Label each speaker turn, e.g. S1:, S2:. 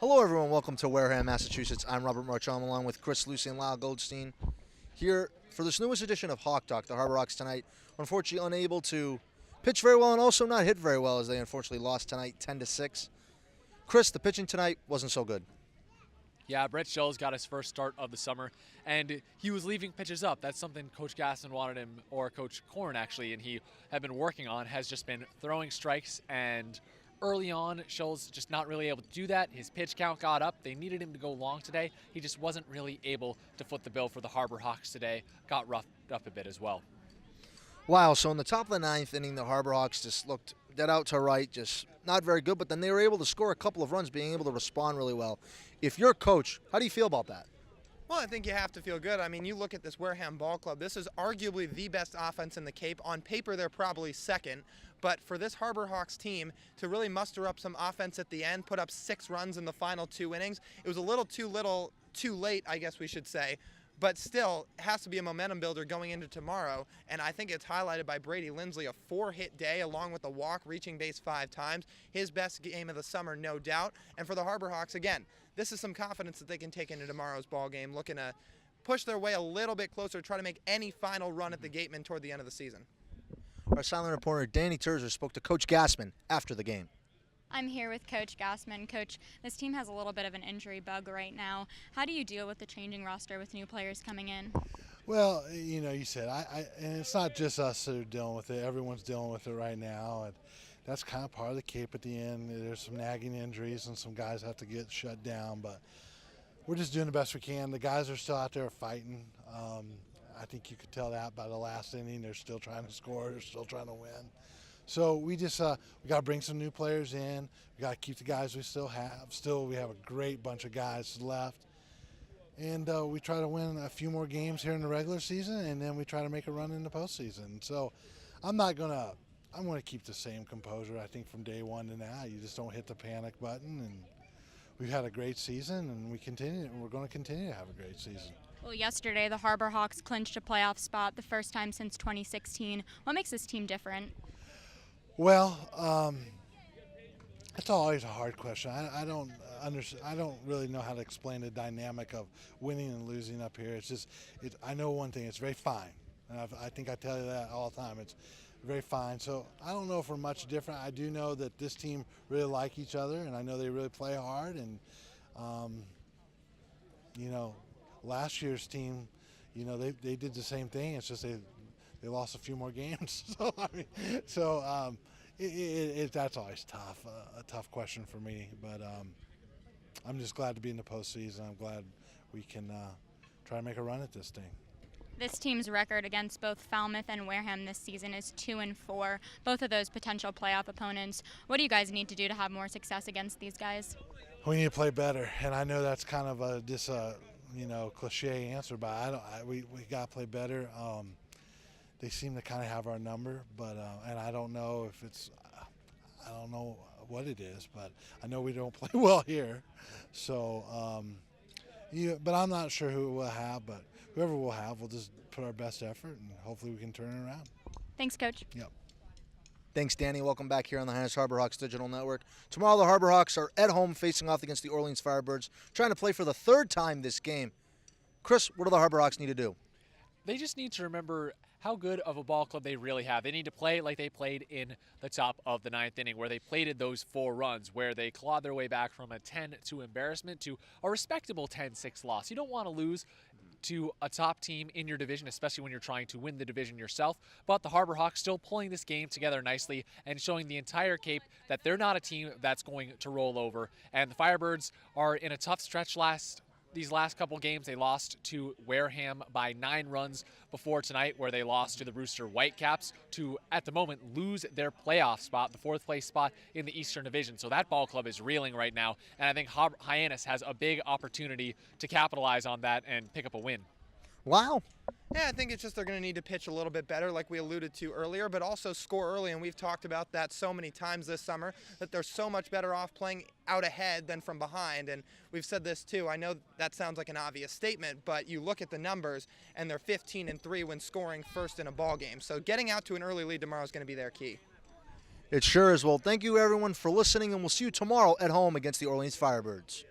S1: Hello, everyone. Welcome to Wareham, Massachusetts. I'm Robert Marcello, along with Chris, Lucy, and Lyle Goldstein, here for this newest edition of Hawk Talk. The Harbor Hawks tonight, unfortunately, unable to pitch very well and also not hit very well, as they unfortunately lost tonight, 10-6. Chris, the pitching tonight wasn't so good.
S2: Yeah, Brett Schell's got his first start of the summer, and he was leaving pitches up. That's something Coach Gassman wanted him, or Coach Korn actually, and he had been working on, has just been throwing strikes. And early on, Schell's just not really able to do that. His pitch count got up. They needed him to go long today. He just wasn't really able to foot the bill for the Harbor Hawks today. Got roughed up a bit as well.
S1: Wow, so in the top of the ninth inning, the Harbor Hawks just looked dead out to right, just not very good, but then they were able to score a couple of runs, being able to respond really well. If you're a coach, how do you feel about that?
S3: Well, I think you have to feel good. I mean, you look at this Wareham ball club. This is arguably the best offense in the Cape. On paper, they're probably second. But for this Harbor Hawks team to really muster up some offense at the end, put up 6 runs in the final 2 innings, it was a little too late, I guess we should say. But still, it has to be a momentum builder going into tomorrow. And I think it's highlighted by Brady Lindsley, a 4-hit day along with a walk, reaching base 5 times. His best game of the summer, no doubt. And for the Harbor Hawks, again, this is some confidence that they can take into tomorrow's ball game, looking to push their way a little bit closer, try to make any final run at the Gatemen toward the end of the season.
S1: Our silent reporter, Dani Terzer, spoke to Coach Gassman after the game.
S4: I'm here with Coach Gassman. Coach, this team has a little bit of an injury bug right now. How do you deal with the changing roster with new players coming in?
S5: Well, you know, you said, and it's not just us that are dealing with it. Everyone's dealing with it right now. And that's kind of part of the Cape at the end. There's some nagging injuries and some guys have to get shut down. But we're just doing the best we can. The guys are still out there fighting. I think you could tell that by the last inning. They're still trying to score. They're still trying to win. So we just we got to bring some new players in. We got to keep the guys we still have. Still, we have a great bunch of guys left, and we try to win a few more games here in the regular season, and then we try to make a run in the postseason. So I'm gonna keep the same composure. I think from day one to now, you just don't hit the panic button. And we've had a great season, and we're going to continue to have a great season.
S4: Well, yesterday the Harbor Hawks clinched a playoff spot, the first time since 2016. What makes this team different?
S5: Well, it's always a hard question. I don't really know how to explain the dynamic of winning and losing up here. It's just, I know one thing. It's very fine, and I think I tell you that all the time. It's very fine. So I don't know if we're much different. I do know that this team really like each other, and I know they really play hard. And you know, last year's team, you know, they did the same thing. It's just they lost a few more games. That's always tough, a tough question for me. But I'm just glad to be in the postseason. I'm glad we can try to make a run at this thing.
S4: This team's record against both Falmouth and Wareham this season is 2-4, both of those potential playoff opponents. What do you guys need to do to have more success against these guys?
S5: We need to play better, and I know that's kind of a cliche answer, but we got to play better. They seem to kind of have our number, but and I don't know what it is, but I know we don't play well here. So, but I'm not sure who we'll have, but whoever we'll have, we'll just put our best effort, and hopefully we can turn it around.
S4: Thanks, Coach.
S5: Yep.
S1: Thanks, Dani. Welcome back here on the Hyannis Harbor Hawks Digital Network. Tomorrow, the Harbor Hawks are at home facing off against the Orleans Firebirds, trying to play for the 3rd time this game. Chris, what do the Harbor Hawks need to do?
S2: They just need to remember how good of a ball club they really have. They need to play like they played in the top of the 9th inning, where they plated those 4 runs, where they clawed their way back from a 10-2 embarrassment to a respectable 10-6 loss. You don't want to lose to a top team in your division, especially when you're trying to win the division yourself. But the Harbor Hawks still pulling this game together nicely and showing the entire Cape that they're not a team that's going to roll over. And the Firebirds are in a tough stretch these last couple games. They lost to Wareham by 9 runs before tonight, where they lost to the Rooster Whitecaps to, at the moment, lose their playoff spot, the 4th place spot in the Eastern Division. So that ball club is reeling right now, and I think Hyannis has a big opportunity to capitalize on that and pick up a win.
S1: Wow.
S3: Yeah, I think it's just they're going to need to pitch a little bit better, like we alluded to earlier, but also score early. And we've talked about that so many times this summer, that they're so much better off playing out ahead than from behind. And we've said this too. I know that sounds like an obvious statement, but you look at the numbers, and they're 15-3 when scoring first in a ball game. So getting out to an early lead tomorrow is going to be their key.
S1: It sure is. Well, thank you, everyone, for listening, and we'll see you tomorrow at home against the Orleans Firebirds.